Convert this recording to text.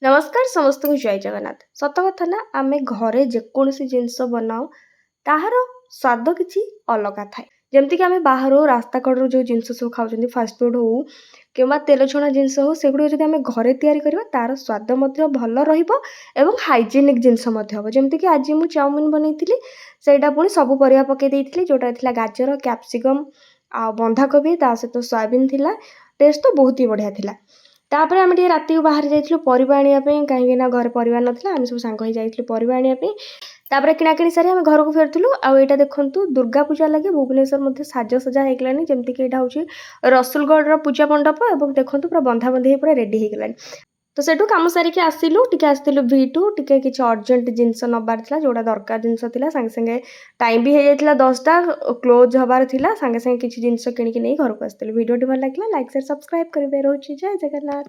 नमस्कार समस्त को जय जगन्नाथ सत कथा ना आम घरे जेकोसी जिनस बनाओ ताहार स्वाद किसी अलग थाए जमती कि आम बाहर रास्ता कड़ू जो जिनस सब खाऊँ फास्टफुड हो कि तेल छणा जिनस हो सेगुड़ जब आम घरे तैयारी करवा तार स्वाद भल हाइजेनिक जिनस हम जमती कि आज मुझे चाउमिन बनई से पुणी सब परिया पकई जोटा थी गाजर कैप्सिकम आ बंधाकोबी ता सहित सोयाबीन थिला टेस्ट तो बहुत ही बढ़िया थिला। तापर आम रात को बाहर जाइलु परिवा आने कहीं घर परिवार नाला आम सब सांग जाइलु परिवा आने तापर किणाकिणी सारी आम घर को फेरुलु आईटा देखु दुर्गा पूजा लगे भुवनेश्वर साजसजा होगलानी जमती कि यहाँ हूँ रसुलगढ़ पूजा मंडप और देखो पूरा बंधाबंधी पूरा रेडी होगलानी। तो सेठू कम सारिक आसिलु टिके आसिलु भीटू टिके किसी अर्जेंट जिनस नबार था जोड़ा दरकार जिनस था सांगे सांगे टाइम भी हो जाता 10टा क्लोज हबार था सांगे सांगे किसी जिनस किଣିकी नहीं घर को आसलु। वीडियो भल लगे लाइक शेयर सब्सक्राइब करेंगे। रोचे जय जगन्नाथ।